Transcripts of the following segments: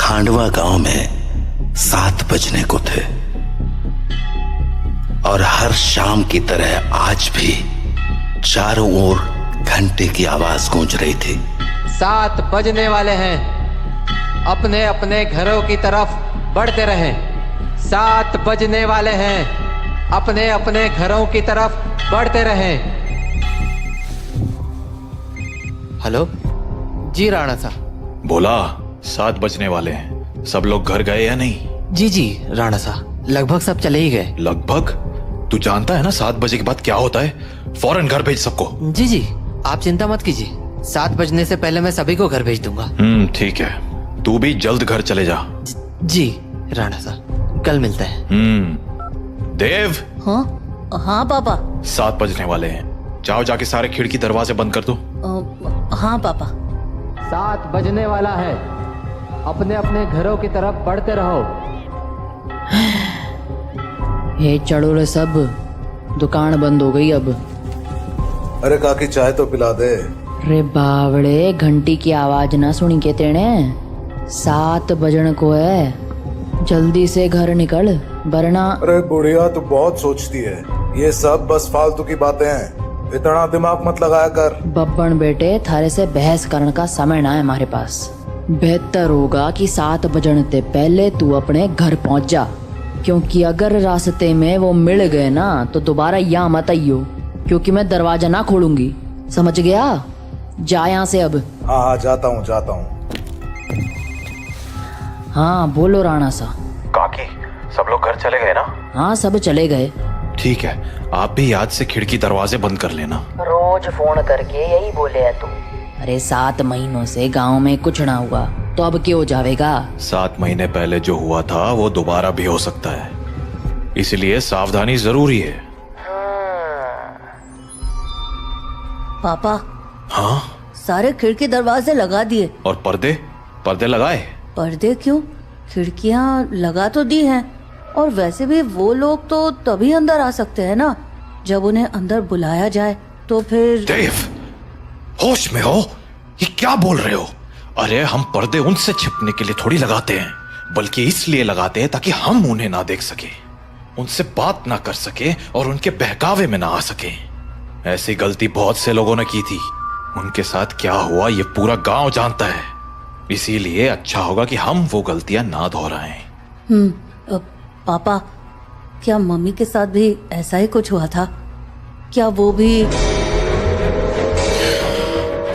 खांडवा गांव में 7 बजने को थे और हर शाम की तरह आज भी चारों ओर घंटे की आवाज गूंज रही थी। 7 बजने वाले हैं, अपने अपने घरों की तरफ बढ़ते रहें। 7 बजने वाले हैं, अपने अपने घरों की तरफ बढ़ते रहें। हेलो जी राणा साहब। बोला 7 बजने वाले हैं, सब लोग घर गए या नहीं? जी राणा साहब, लगभग सब चले ही गए। लगभग? तू जानता है ना 7 बजे के बाद क्या होता है? फौरन घर भेज सबको। जी आप चिंता मत कीजिए, 7 बजने से पहले मैं सभी को घर भेज दूंगा। ठीक है, तू भी जल्द घर चले जा। जी राणा साहब, कल मिलते हैं। देव। हाँ पापा। 7 बजने वाले हैं, जाओ जाके सारे खिड़की दरवाजे बंद कर दो। हाँ पापा। 7 बजने वाला है, अपने अपने घरों की तरफ बढ़ते रहो। हे चढ़ोले सब, दुकान बंद हो गई अब। अरे काकी चाय तो पिला दे। अरे बावड़े, घंटी की आवाज ना सुनी के तेने? 7 बजन को है, जल्दी से घर निकल वरना। अरे बुढ़िया तू बहुत सोचती है, ये सब बस फालतू की बातें हैं, इतना दिमाग मत लगाया कर। बब्बन बेटे, थारे से बहस करने का समय ना है हमारे पास। बेहतर होगा कि 7 बजने से पहले तू अपने घर पहुंच जा, क्योंकि अगर रास्ते में वो मिल गए ना तो दोबारा यहाँ मत आइयो, क्योंकि मैं दरवाजा ना खोलूंगी, समझ गया? जा यहाँ से अब। हाँ जाता हूँ। हाँ बोलो राणा सा। काकी सब लोग घर चले गए ना? हाँ सब चले गए। ठीक है, आप भी याद से खिड़की दरवाजे बंद कर लेना। रोज फोन करके यही बोले है तू। अरे 7 महीनों से गांव में कुछ ना हुआ तो अब क्यों जावेगा? 7 महीने पहले जो हुआ था वो दोबारा भी हो सकता है, इसलिए सावधानी जरूरी है। पापा। हाँ? सारे खिड़की दरवाजे लगा दिए। और पर्दे लगाए? पर्दे क्यों? खिड़कियां लगा तो दी हैं, और वैसे भी वो लोग तो तभी अंदर आ सकते हैं ना जब उन्हें अंदर बुलाया जाए, तो फिर। देव, होश में हो? ये क्या बोल रहे हो? अरे हम पर्दे उनसे छिपने के लिए थोड़ी लगाते हैं, बल्कि इसलिए लगाते हैं ताकि हम उन्हें ना देख सके, उनसे बात ना कर सके और उनके बहकावे में ना आ सके। ऐसी गलती बहुत से लोगों ने की थी, उनके साथ क्या हुआ ये पूरा गांव जानता है, इसीलिए अच्छा होगा कि हम वो गलतियां ना दोहराएं। पापा, क्या मम्मी के साथ भी ऐसा ही कुछ हुआ था? क्या वो भी?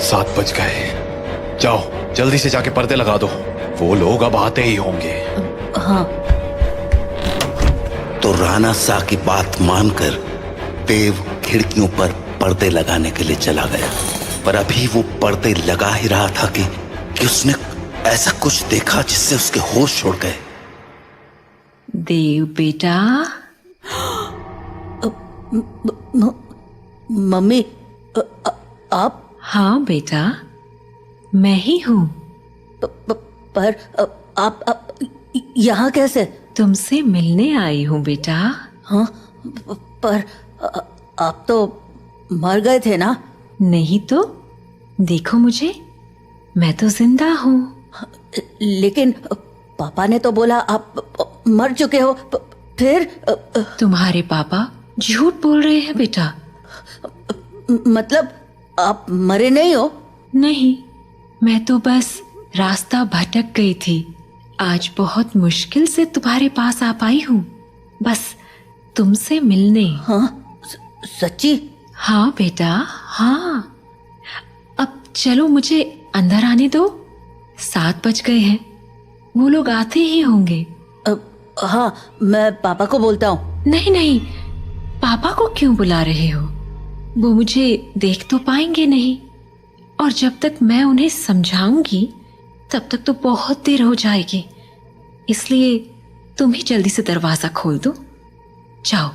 7 बज गए, जाओ जल्दी से जाके पर्दे लगा दो, वो लोग अब आते ही होंगे। हाँ। तो राणा सा की बात मानकर देव खिड़कियों पर पर्दे लगाने के लिए चला गया, पर अभी वो पर्दे लगा ही रहा था कि उसने ऐसा कुछ देखा जिससे उसके होश उड़ गए। देव बेटा। मम्मी, आप? हाँ बेटा, मैं ही हूँ। पर आप यहाँ कैसे? तुमसे मिलने आई हूँ बेटा। हाँ, पर आप तो मर गए थे ना? नहीं तो, देखो मुझे, मैं तो जिंदा हूँ। लेकिन पापा ने तो बोला आप मर चुके हो। फिर? तुम्हारे पापा झूठ बोल रहे हैं बेटा। मतलब आप मरे नहीं हो? नहीं, मैं तो बस रास्ता भटक गई थी, आज बहुत मुश्किल से तुम्हारे पास आ पाई हूँ, बस तुमसे मिलने। हाँ? सच्ची? हाँ बेटा, हाँ। अब चलो मुझे अंदर आने दो, 7 बज गए हैं, वो लोग आते ही होंगे। हाँ, मैं पापा को बोलता हूँ। नहीं, पापा को क्यों बुला रहे हो? वो मुझे देख तो पाएंगे नहीं, और जब तक मैं उन्हें समझाऊंगी तब तक तो बहुत देर हो जाएगी, इसलिए तुम ही जल्दी से दरवाजा खोल दो, जाओ।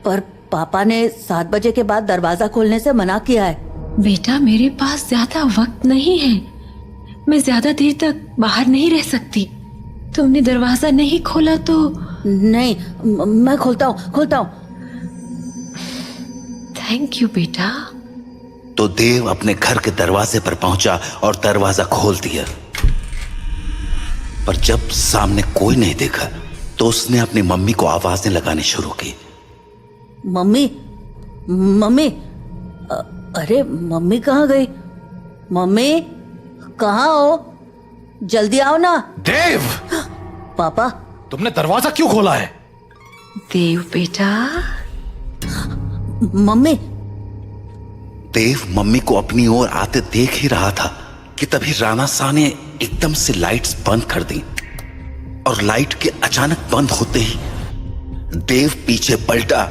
पर पापा ने 7 बजे के बाद दरवाजा खोलने से मना किया है। बेटा, मेरे पास ज्यादा वक्त नहीं है, मैं ज्यादा देर तक बाहर नहीं रह सकती। तुमने दरवाजा नहीं खोला तो? नहीं, मैं खोलता हूँ। थैंक यू बेटा। तो देव अपने घर के दरवाजे पर पहुंचा और दरवाजा खोल दिया। पर जब सामने कोई नहीं देखा तो उसने अपनी मम्मी को आवाजें लगानी शुरू की। मम्मी, मम्मी, अरे मम्मी कहाँ गई? मम्मी कहाँ हो? जल्दी आओ ना। देव, पापा, तुमने दरवाजा क्यों खोला है? देव बेटा, मम्मी। देव मम्मी को अपनी ओर आते देख ही रहा था कि तभी राणा शाह ने एकदम से लाइट्स बंद कर दी और लाइट के अचानक बंद होते ही देव पीछे पलटा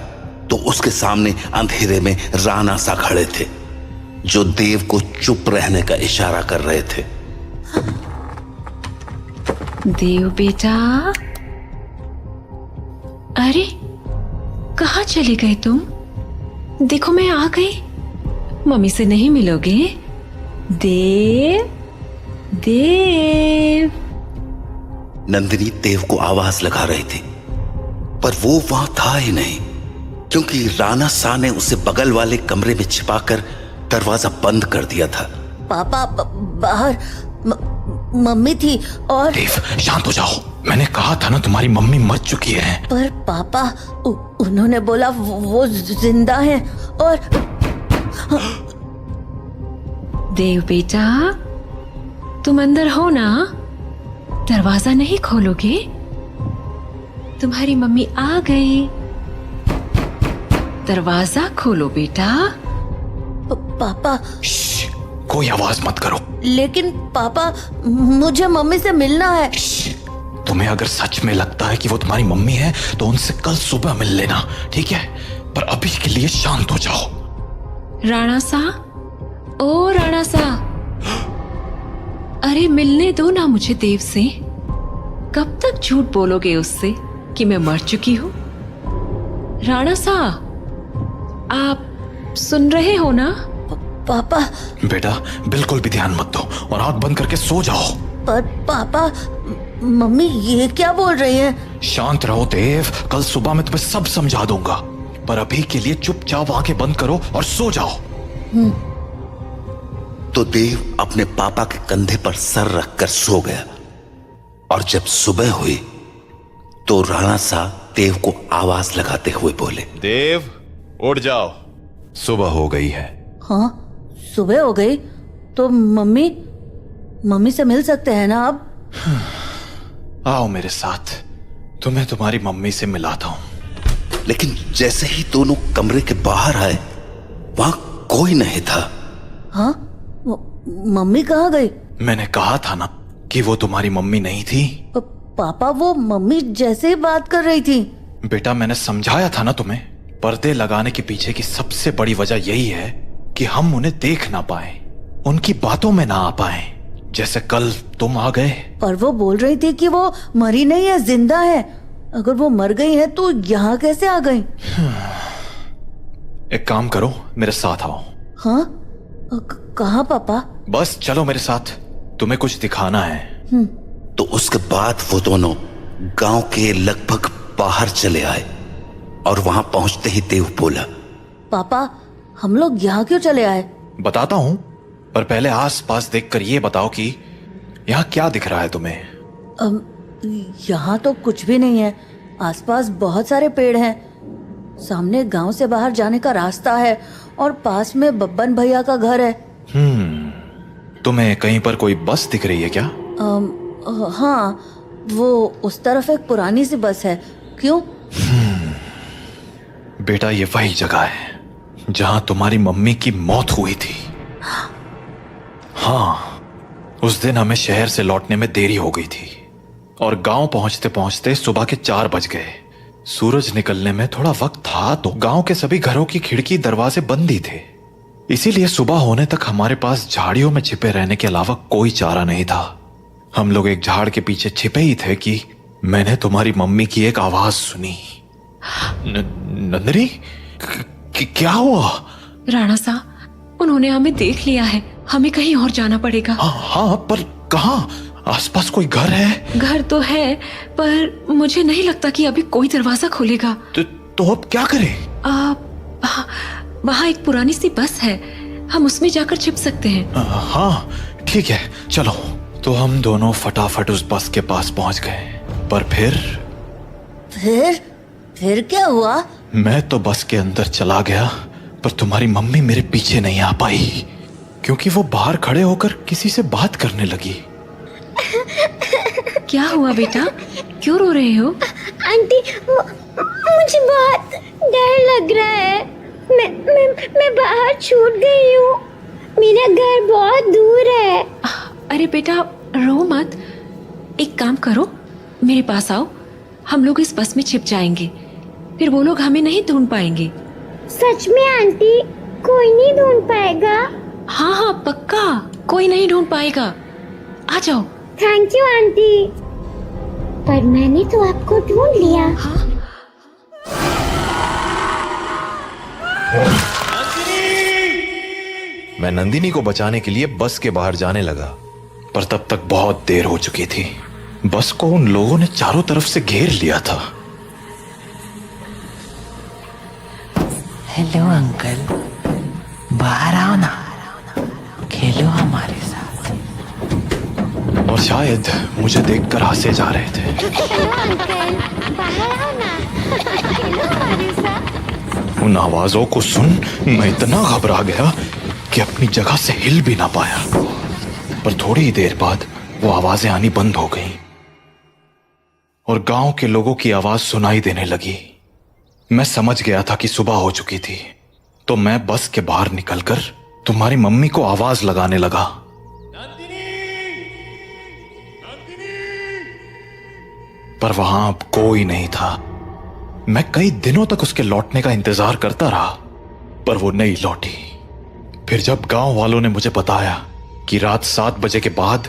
तो उसके सामने अंधेरे में राणा शाह खड़े थे, जो देव को चुप रहने का इशारा कर रहे थे। देव बेटा, अरे कहाँ चले गए तुम? देखो मैं आ गई। मम्मी से नहीं मिलोगे? देव, देव। नंदिनी देव को आवाज लगा रही थी पर वो वहां था ही नहीं, क्योंकि राणा शाह ने उसे बगल वाले कमरे में छिपाकर दरवाजा बंद कर दिया था। पापा बाहर मम्मी थी और देव शांत हो जाओ, मैंने कहा था ना तुम्हारी मम्मी मर चुकी है। पर पापा उन्होंने बोला वो जिंदा हैं और देव बेटा, तुम अंदर हो ना? दरवाजा नहीं खोलोगे? तुम्हारी मम्मी आ गई। दरवाजा खोलो बेटा। पापा। श्श, कोई आवाज मत करो। लेकिन पापा, मुझे मम्मी से मिलना है। तुम्हें अगर सच में लगता है कि वो तुम्हारी मम्मी है तो उनसे कल सुबह मिल लेना, ठीक है? पर अभी के लिए शांत हो जाओ। राणा साह, ओ राणा साह, अरे मिलने दो ना मुझे देव से। कब तक झूठ बोलोगे उससे कि मैं मर चुकी हूं? राणा साह, आप सुन रहे हो ना? पापा। बेटा बिल्कुल भी ध्यान मत दो और आंख बंद करके सो जाओ। पर पापा, मम्मी ये क्या बोल रही हैं? शांत रहो देव, कल सुबह मैं तुम्हें सब समझा दूंगा, पर अभी के लिए चुपचाप आंखें बंद करो और सो जाओ। तो देव अपने पापा के कंधे पर सर रखकर सो गया और जब सुबह हुई तो राणा शाह देव को आवाज लगाते हुए बोले, देव उठ जाओ, सुबह हो गई है। हाँ, सुबह हो गई तो मम्मी से मिल सकते हैं ना अब? आओ मेरे साथ, तुम्हें तुम्हारी मम्मी से मिलाता हूं। लेकिन जैसे ही दोनों कमरे के बाहर आए वहां कोई नहीं था। हाँ, मम्मी कहाँ गई? मैंने कहा था ना कि वो तुम्हारी मम्मी नहीं थी। पापा, वो मम्मी जैसे ही बात कर रही थी। बेटा मैंने समझाया था ना तुम्हें, पर्दे लगाने के पीछे की सबसे बड़ी वजह यही है कि हम उन्हें देख ना पाए, उनकी बातों में ना आ पाए, जैसे कल तुम आ गए। पर वो बोल रही थी कि वो मरी नहीं है, जिंदा है। अगर वो मर गई है तो यहाँ कैसे आ गई? एक काम करो, मेरे साथ आओ। हाँ, कहाँ पापा? बस चलो मेरे साथ, तुम्हें कुछ दिखाना है। तो उसके बाद वो दोनों गांव के लगभग बाहर चले आए और वहां पहुंचते ही देव बोला, पापा हम लोग यहाँ क्यों चले आए? बताता हूं, पर पहले आस पास देखकर ये बताओ कि यहाँ क्या दिख रहा है तुम्हें? यहाँ तो कुछ भी नहीं है। आसपास बहुत सारे पेड़ हैं, सामने गांव से बाहर जाने का रास्ता है और पास में बब्बन भैया का घर है। तुम्हें कहीं पर कोई बस दिख रही है क्या? हाँ, वो उस तरफ एक पुरानी सी बस है। क्यों? बेटा ये वही जगह है जहां तुम्हारी मम्मी की मौत हुई थी। हाँ, उस दिन हमें शहर से लौटने में देरी हो गई थी और गांव पहुंचते पहुंचते सुबह के 4 बज गए। सूरज निकलने में थोड़ा वक्त था तो गांव के सभी घरों की खिड़की दरवाजे बंद ही थे, इसीलिए सुबह होने तक हमारे पास झाड़ियों में छिपे रहने के अलावा कोई चारा नहीं था। हम लोग एक झाड़ के पीछे छिपे ही थे कि मैंने तुम्हारी मम्मी की एक आवाज सुनी। नंदिनी, क्या हुआ? राणा साहब, उन्होंने हमें देख लिया है, हमें कहीं और जाना पड़ेगा। हाँ, पर कहाँ? आसपास कोई घर है? घर तो है, पर मुझे नहीं लगता कि अभी कोई दरवाजा खोलेगा। तो अब क्या करें? वहाँ एक पुरानी सी बस है, हम उसमें जाकर छिप सकते हैं। हाँ ठीक है, चलो। तो हम दोनों फटाफट उस बस के पास पहुंच गए। पर फिर क्या हुआ? मैं तो बस के अंदर चला गया, पर तुम्हारी मम्मी मेरे पीछे नहीं आ पाई, क्योंकि वो बाहर खड़े होकर किसी से बात करने लगी। क्या हुआ बेटा, क्यों रो रहे हो? आंटी, मुझे बहुत डर लग रहा है। मैं बाहर छूट गई हूँ। मेरा घर बहुत दूर है। अरे बेटा रो मत, एक काम करो, मेरे पास आओ, हम लोग इस बस में छिप जाएंगे, फिर वो लोग हमें नहीं ढूंढ पाएंगे। सच में आंटी, कोई नहीं ढूंढ पाएगा? हाँ हाँ पक्का, कोई नहीं ढूंढ पाएगा, आ जाओ। थैंक यू आंटी, पर मैंने तो आपको ढूंढ लिया। हाँ? मैं नंदिनी को बचाने के लिए बस के बाहर जाने लगा, पर तब तक बहुत देर हो चुकी थी। बस को उन लोगों ने चारों तरफ से घेर लिया था। हेलो अंकल, बाहर आओ ना, खेलो हमारे साथ। और शायद मुझे देखकर हंसे जा रहे थे। हेलो अंकल, बाहर आओ ना, खेलो हमारे साथ। उन आवाजों को सुन मैं इतना घबरा गया कि अपनी जगह से हिल भी ना पाया। पर थोड़ी ही देर बाद वो आवाजें आनी बंद हो गईं और गांव के लोगों की आवाज सुनाई देने लगी। मैं समझ गया था कि सुबह हो चुकी थी, तो मैं बस के बाहर निकलकर तुम्हारी मम्मी को आवाज लगाने लगा। पर वहां अब कोई नहीं था। मैं कई दिनों तक उसके लौटने का इंतजार करता रहा, पर वो नहीं लौटी। फिर जब गांव वालों ने मुझे बताया कि रात 7 बजे के बाद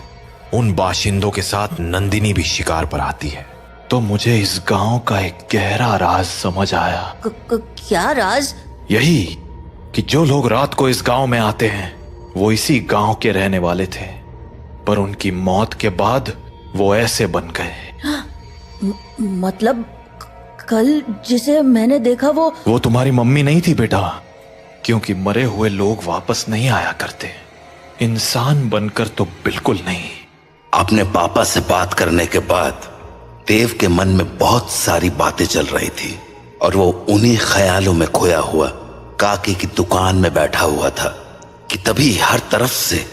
उन बाशिंदों के साथ नंदिनी भी शिकार पर आती है, तो मुझे इस गांव का एक गहरा राज समझ आया। क्या राज? यही कि जो लोग रात को इस गांव में आते हैं वो इसी गांव के रहने वाले थे, पर उनकी मौत के बाद वो ऐसे बन गए। मतलब कल जिसे मैंने देखा वो तुम्हारी मम्मी नहीं थी बेटा, क्योंकि मरे हुए लोग वापस नहीं आया करते, इंसान बनकर तो बिल्कुल नहीं। अपने पापा से बात करने के बाद देव के मन में बहुत सारी बातें चल रही थी और वो उन्हीं ख्यालों में खोया हुआ काकी की दुकान में बैठा हुआ था कि तभी हर तरफ से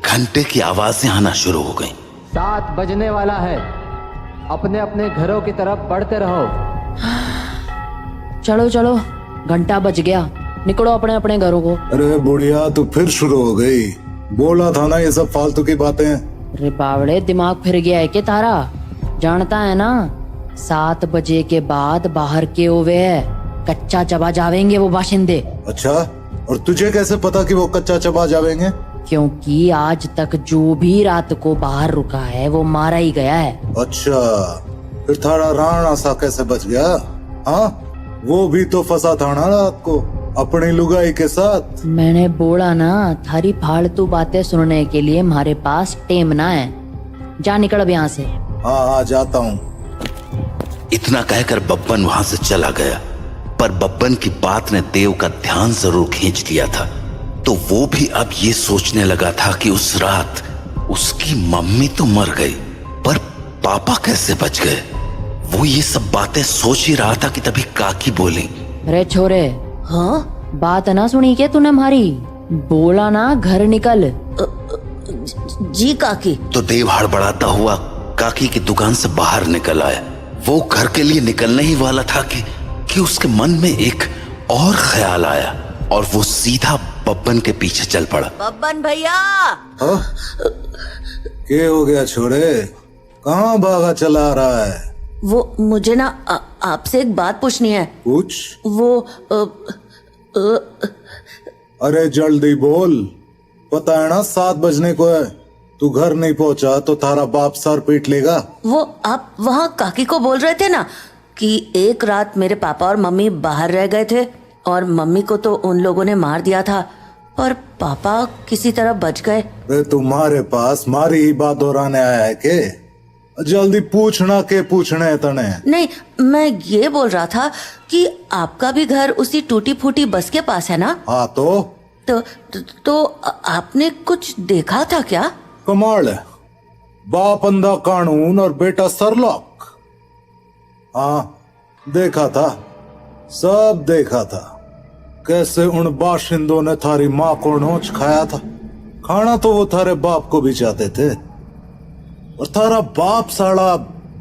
घंटे की आवाजें आना शुरू हो गईं। 7 बजने वाला है, अपने अपने घरों की तरफ बढ़ते रहो। चलो चलो, घंटा बज गया, निकलो अपने अपने घरों को। अरे बुढ़िया, तू फिर शुरू हो गई। बोला था ना ये सब फालतू की बातें। अरे बावड़े, दिमाग फिर गया है कि तारा? जानता है ना, 7 बजे के बाद बाहर के ओवे है, कच्चा चबा जावेंगे वो बाशिंदे। अच्छा, और तुझे कैसे पता कि वो कच्चा चबा जावेंगे? क्योंकि आज तक जो भी रात को बाहर रुका है वो मारा ही गया है। अच्छा, फिर थारा राणा सा कैसे बच गया? हाँ, वो भी तो फंसा था ना रात को अपनी लुगाई के साथ। मैंने बोला ना, थारी फालतू बातें सुनने के लिए हमारे पास टेम ना है। जा निकल अब यहाँ से। हाँ, जाता हूँ। इतना कहकर बब्बन वहां से चला गया, पर बब्बन की बात ने देव का ध्यान जरूर खींच लिया था। तो वो भी अब ये सोचने लगा था कि उस रात उसकी मम्मी तो मर गई, पर पापा कैसे बच गए। वो ये सब बातें सोच ही रहा था कि तभी काकी बोली, अरे छोरे, हाँ? बात ना सुनी क्या तूने हमारी? बोला ना घर निकल। जी काकी। तो देव हड़बड़ाता हुआ काकी की दुकान से बाहर निकल आया। वो घर के लिए निकलने ही वाला था कि उसके मन में एक और ख्याल आया और वो सीधा बब्बन के पीछे चल पड़ा। बब्बन भैया! हाँ? क्या हो गया छोरे, कहाँ भागा चला रहा है? वो मुझे ना आपसे एक बात पूछनी है। पूछ। वो अरे जल्दी बोल, पता है ना 7 बजने को है। तू घर नहीं पहुंचा तो थारा बाप सर पीट लेगा। वो आप वहाँ काकी को बोल रहे थे ना कि एक रात मेरे पापा और मम्मी बाहर रह गए थे और मम्मी को तो उन लोगों ने मार दिया था, पर पापा किसी तरह बच गए। तुम्हारे पास मारी ही बात दोहराने आया है के? जल्दी पूछना के पूछने है तने। नहीं, मैं ये बोल रहा था कि आपका भी घर उसी टूटी फूटी बस के पास है ना? हाँ तो आपने कुछ देखा था क्या? कमाल है, बाप अंधा कानून और बेटा सरलॉक। हाँ, देखा था, सब देखा था, कैसे उन बाशिंदों ने थारी माँ को नोच खाया था। खाना तो वो थारे बाप को भी चाहते थे, और थारा बाप साला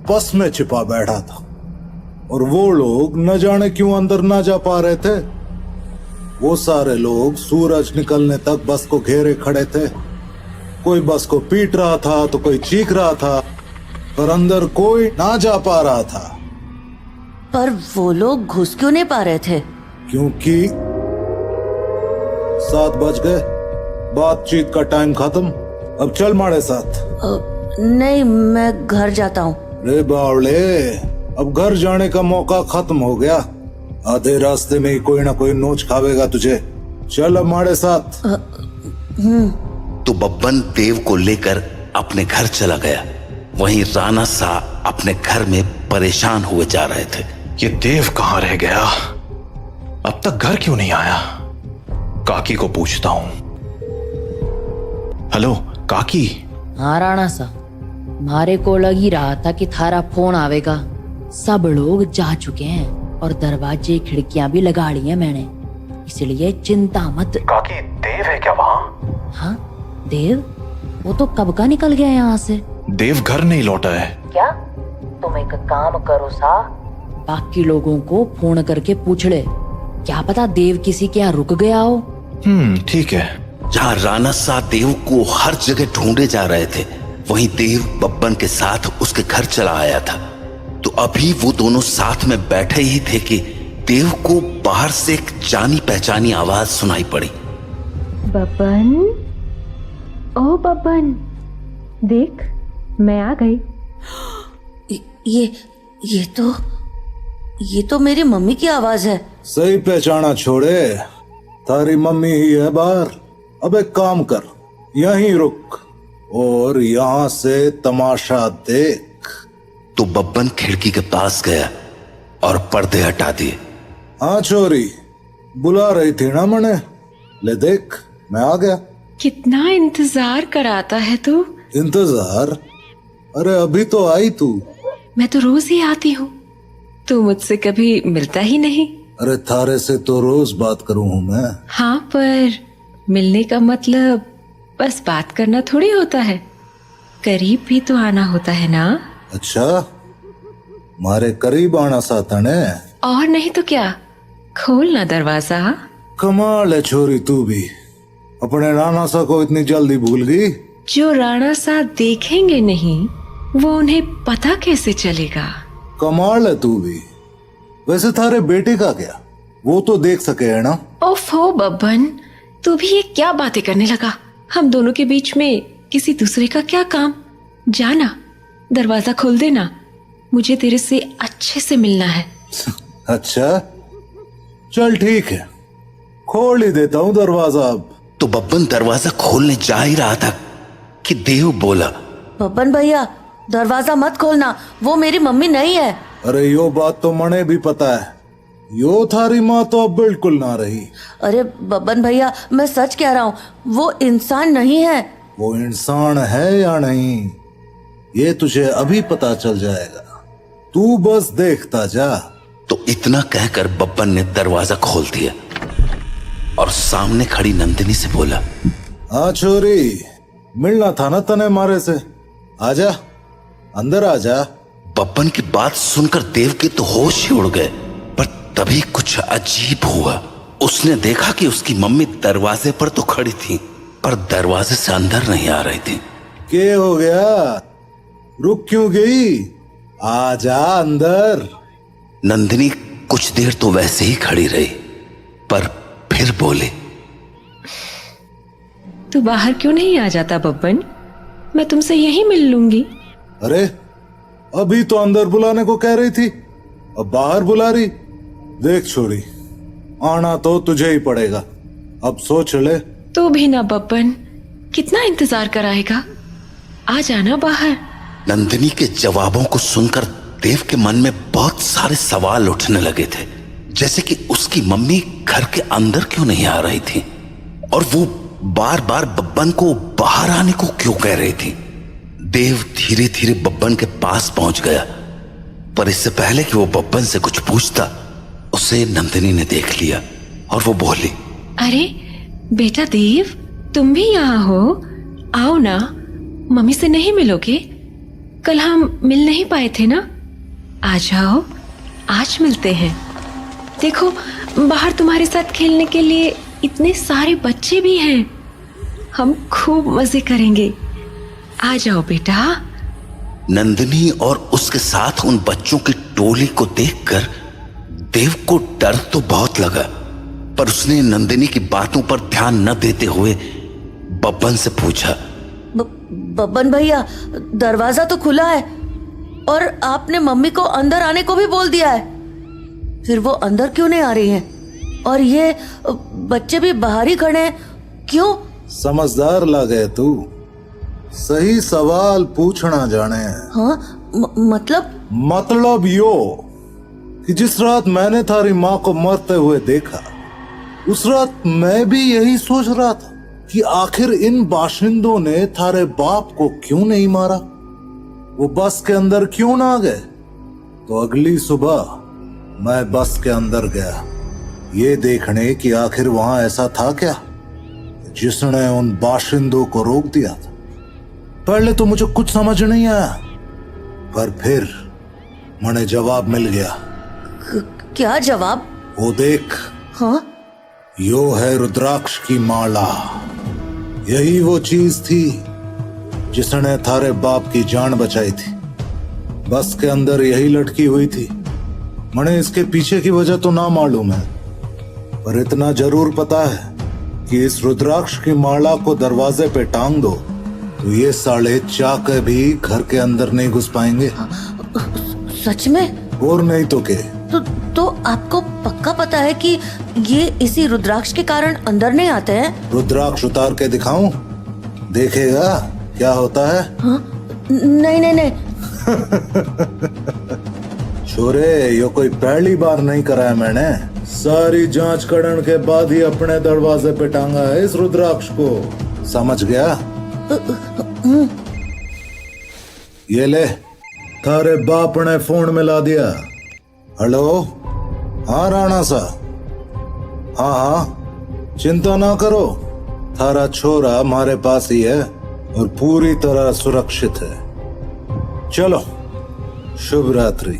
बस में छिपा बैठा था, और वो लोग न जाने क्यों अंदर ना जा पा रहे थे। वो सारे लोग सूरज निकलने तक बस को घेरे खड़े थे। कोई बस को पीट रहा था तो कोई चीख रहा था, पर अंदर कोई ना जा पा रहा था। पर वो लोग घुस क्यों नहीं पा रहे थे? क्योंकि 7 बज गए, बातचीत का टाइम खत्म। अब चल हमारे साथ। नहीं, मैं घर जाता हूँ। रे बावले, अब घर जाने का मौका खत्म हो गया। आधे रास्ते में ही कोई ना कोई नोच खावेगा तुझे। चल अब हमारे साथ। तो बब्बन देव को लेकर अपने घर चला गया। वहीं राणा सा अपने घर में परेशान हुए जा रहे थे। ये देव कहाँ रह गया? अब तक घर क्यों नहीं आया? काकी को पूछता हूं। हेलो काकी। हाँ राणा सा, मारे को लग ही रहा था कि थारा फोन आवेगा। सब लोग जा चुके हैं और दरवाजे खिड़कियां भी लगा ली हैं मैंने, इसलिए चिंता मत। काकी देव है क्या वहाँ? हाँ देव, वो तो कब का निकल गया यहाँ से। देव घर नहीं लौटा है क्या? तुम एक काम करो सा, बाकी लोगों को फोन करके पूछ ले, क्या पता देव किसी के यहाँ रुक गया हो। ठीक है। जहाँ राणा सा देव को हर जगह ढूंढे जा रहे थे, वहीं देव बब्बन के साथ उसके घर चला आया था। तो अभी वो दोनों साथ में बैठे ही थे कि देव को बाहर से एक जानी पहचानी आवाज सुनाई पड़ी। बब्बन, ओ बब्बन, देख मैं आ गई। ये तो मेरी मम्मी की आवाज है। सही पहचाना छोड़े, तारी मम्मी ही है बाहर। अब एक काम कर, यहीं रुक और यहाँ से तमाशा देख। तो बब्बन खिड़की के पास गया और पर्दे हटा दिए। हाँ छोरी, बुला रही थी ना मने, ले देख मैं आ गया। कितना इंतजार कराता है तू। इंतजार? अरे अभी तो आई तू। मैं तो रोज ही आती हूँ, तू मुझसे कभी मिलता ही नहीं। अरे थारे से तो रोज बात करूं हूँ मैं। हाँ, पर मिलने का मतलब बस बात करना थोड़ी होता है, करीब भी तो आना होता है ना। अच्छा, मारे करीब आना साथा ने। और नहीं तो क्या, खोल ना दरवाजा। कमाल है छोरी, तू भी अपने राणा सा को इतनी जल्दी भूल गई। जो राणा सा देखेंगे नहीं, वो उन्हें पता कैसे चलेगा। कमाल है तू भी। वैसे थारे बेटे का क्या, वो तो देख सके है ना। ओफो बब्बन, तू भी ये क्या बातें करने लगा। हम दोनों के बीच में किसी दूसरे का क्या काम। जाना, दरवाजा खोल देना, मुझे तेरे से अच्छे से मिलना है। अच्छा चल ठीक है, खोल ही देता हूँ दरवाजा अब। तो बब्बन दरवाजा खोलने जा ही रहा था कि देव बोला, बब्बन भैया दरवाजा मत खोलना, वो मेरी मम्मी नहीं है। अरे यो बात तो मने भी पता है, यो थारी माँ तो अब बिल्कुल ना रही। अरे बब्बन भैया, मैं सच कह रहा हूँ, वो इंसान नहीं है। वो इंसान है या नहीं, ये तुझे अभी पता चल जाएगा, तू बस देखता जा। तो इतना कहकर बब्बन ने दरवाजा खोल दिया और सामने खड़ी नंदिनी से बोला, हाँ छोरी, मिलना था ना तने मारे से, आजा अंदर आजा। बब्बन की बात सुनकर देव के तो होश ही उड़ गए, पर तभी कुछ अजीब हुआ। उसने देखा कि उसकी मम्मी दरवाजे पर तो खड़ी थी, पर दरवाजे से अंदर नहीं आ रही थी। क्या हो गया, रुक क्यों गई, आजा अंदर। नंदिनी कुछ देर तो वैसे ही खड़ी रही, पर फिर बोली, तू बाहर क्यों नहीं आ जाता बब्बन, मैं तुमसे यहीं मिल लूंगी। अरे अभी तो अंदर बुलाने को कह रही थी, अब बाहर बुला रही। देख छोरी, आना तो तुझे ही पड़ेगा, अब सोच ले। तू भी ना बब्बन, कितना इंतजार कराएगा, आ जाना बाहर। नंदिनी के जवाबों को सुनकर देव के मन में बहुत सारे सवाल उठने लगे थे, जैसे कि उसकी मम्मी घर के अंदर क्यों नहीं आ रही थी, और वो बार बार बब्बन को बाहर आने को क्यों कह रही थी। देव धीरे धीरे बब्बन के पास पहुंच गया, पर इससे पहले कि वो बब्बन से कुछ पूछता, उसे नंदिनी ने देख लिया और वो बोली, अरे बेटा देव, तुम भी यहाँ हो? आओ ना, मम्मी से नहीं मिलोगे? कल हम मिल नहीं पाए थे ना? आ जाओ, आज मिलते हैं। देखो, बाहर तुम्हारे साथ खेलने के लिए इतने सारे बच्चे भी हैं। हम खूब मजे करेंगे। आ जाओ बेटा। नंदिनी और उसके साथ उन बच्चों की टोली को देखकर देव को डर तो बहुत लगा, पर उसने नंदिनी की बातों पर ध्यान न देते हुए बब्बन से पूछा, बब्बन भैया, दरवाजा तो खुला है और आपने मम्मी को अंदर आने को भी बोल दिया है, फिर वो अंदर क्यों नहीं आ रही हैं? और ये बच्चे भी बाहर ही खड़े हैं, क्यों? समझदार लगे तू, सही सवाल पूछना जाने। हाँ, मतलब यो कि जिस रात मैंने थारी माँ को मरते हुए देखा, उस रात मैं भी यही सोच रहा था कि आखिर इन बाशिंदों ने थारे बाप को क्यों नहीं मारा, वो बस के अंदर क्यों ना गए। तो अगली सुबह मैं बस के अंदर गया, ये देखने कि आखिर वहां ऐसा था क्या जिसने उन बाशिंदों को रोक दिया था। पहले तो मुझे कुछ समझ नहीं आया, पर फिर मुझे जवाब मिल गया। क्या जवाब? वो देख। हाँ? यो है रुद्राक्ष की माला। यही वो चीज थी जिसने थारे बाप की जान बचाई थी। बस के अंदर यही लटकी हुई थी। मने इसके पीछे की वजह तो ना मालूम है, पर इतना जरूर पता है कि इस रुद्राक्ष की माला को दरवाजे पे टांग दो तो ये साले चाके भी घर के अंदर नहीं घुस पाएंगे। सच में? और नहीं तो के। तो आपको पक्का पता है कि ये इसी रुद्राक्ष के कारण अंदर नहीं आते हैं? रुद्राक्ष उतार के दिखाऊं? देखेगा क्या होता है? हाँ? नहीं नहीं नहीं। छोरे, यो कोई पहली बार नहीं कराया मैंने। सारी जांच करने के बाद ही अपने दरवाजे पे टांगा है इस रुद्राक्ष को, समझ गया? ये ले, थारे बाप ने फोन मिला दिया। हेलो, हाँ राणा सा, हाँ हाँ, चिंता ना करो, थारा छोरा हमारे पास ही है और पूरी तरह सुरक्षित है। चलो, शुभ रात्रि।